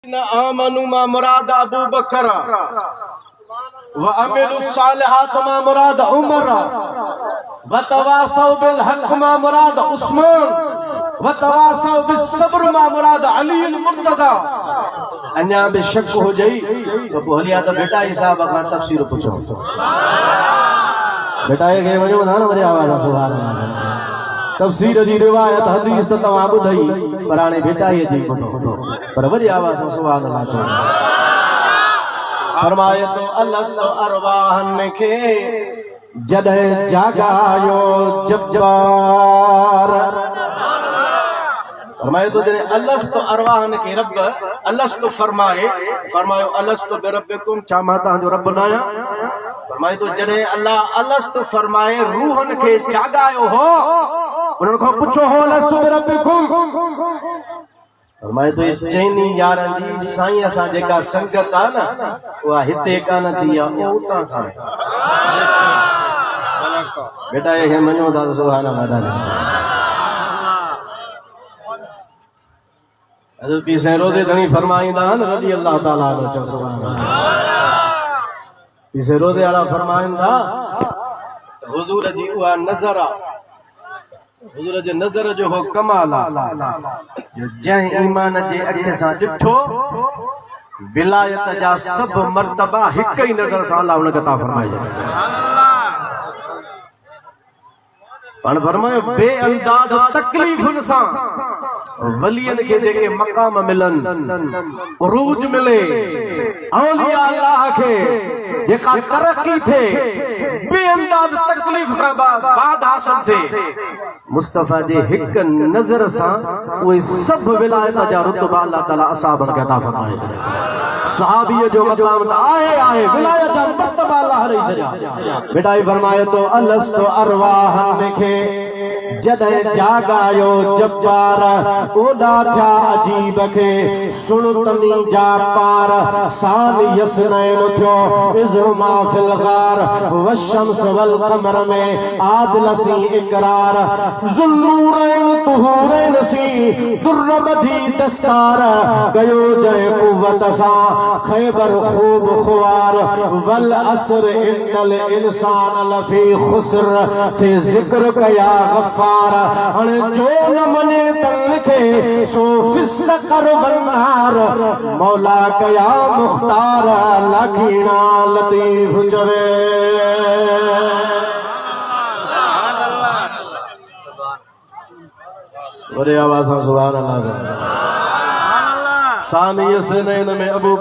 आमनु मा मुराद अबू बकर व अमिलु सालिहात मा मुराद उमर व तवासौ बिल हक मा मुराद उस्मान व तवासौ बिस सब्र मा मुराद अली अल मुर्तदा। अन्या बे शक हो जाई तो बोलिया तो बेटा हिसाब का तफसीर पूछो बेटा ये के वजो ना मेरी आवाज सुभान अल्लाह तफसीर जी रिवायत हदीस तो तवा बुधई पराणे बेटा ये जी बुधो पर वरी आवाज सुभान अल्लाह चो फरमाए तो अल्लाह अरवाहन के जदे जागायो जब्बार फरमाए तो जने अल्लाह तो अरवाहन के रब अल्लाह तो फरमायो अल्लाह तो रब्बकुम चामा ता जो रब नाया फरमाए तो जने अल्लाह तो फरमाए रूहन के जागायो हो उन्हन को पूछो हो अल्लाह तो रब्बकुम फरमाए तो ये चैनी यारन जी साईं असा जेका संगत आ ना वा हिते कान थी आ उता का बेटा ये मनो दा सुभान अल्लाह हज़रत पीर रोज़े धनी फरमाइंदा न रज़ी अल्लाह ताला अन्हु चो सुभान अल्लाह पीर रोज़े वाला फरमाइंदा हुजूर जी उहा नज़र हुजूर जे नज़र जो हो कमाल जो जंहिं ईमान जे अख सां ॾिठो विलायत जा सब मर्तबा हिक ही नज़र सां अल्लाह उन अता फरमाए पाण फरमायो बेअंदाज तकलीफुन सां वलियन के जेके मकाम मिलन उरूज मिले औलिया अल्लाह के जेका तरक्की थे बेअंदाज तकलीफ का बाद हासिल थे मुस्तफा जे हिक नजर सा वो सब विलायत जा रुतबा अल्लाह ताला असहाबन के अता फरमाए सहाबी जो मकाम आहे विलायत जा मर्तबा अल्लाह हरी सजा बेटा फरमाए तो अलस्तो अरवाह देखे जदे जागायो जब्बार ओडा था अजीब के सुन तनी जा पार सान यसनैन थयो इज़मा फिल गार वशम्स वल कमर में आदल सी इकरार जुल्लूरैन तुहूरैन सी दुर्रबधी दस्तार गयो जय कुव्वत सा खैबर खूब खुवार वल असर इन्नल इंसान लफी खुस्र थे जिक्र कया गफ्फार जो न मने तन के सो फिसकर बनार मौला कया मुख्तार लखीना लतीफ चवे बड़े आवाज सुभान अल्लाह सानियस नैन में अबू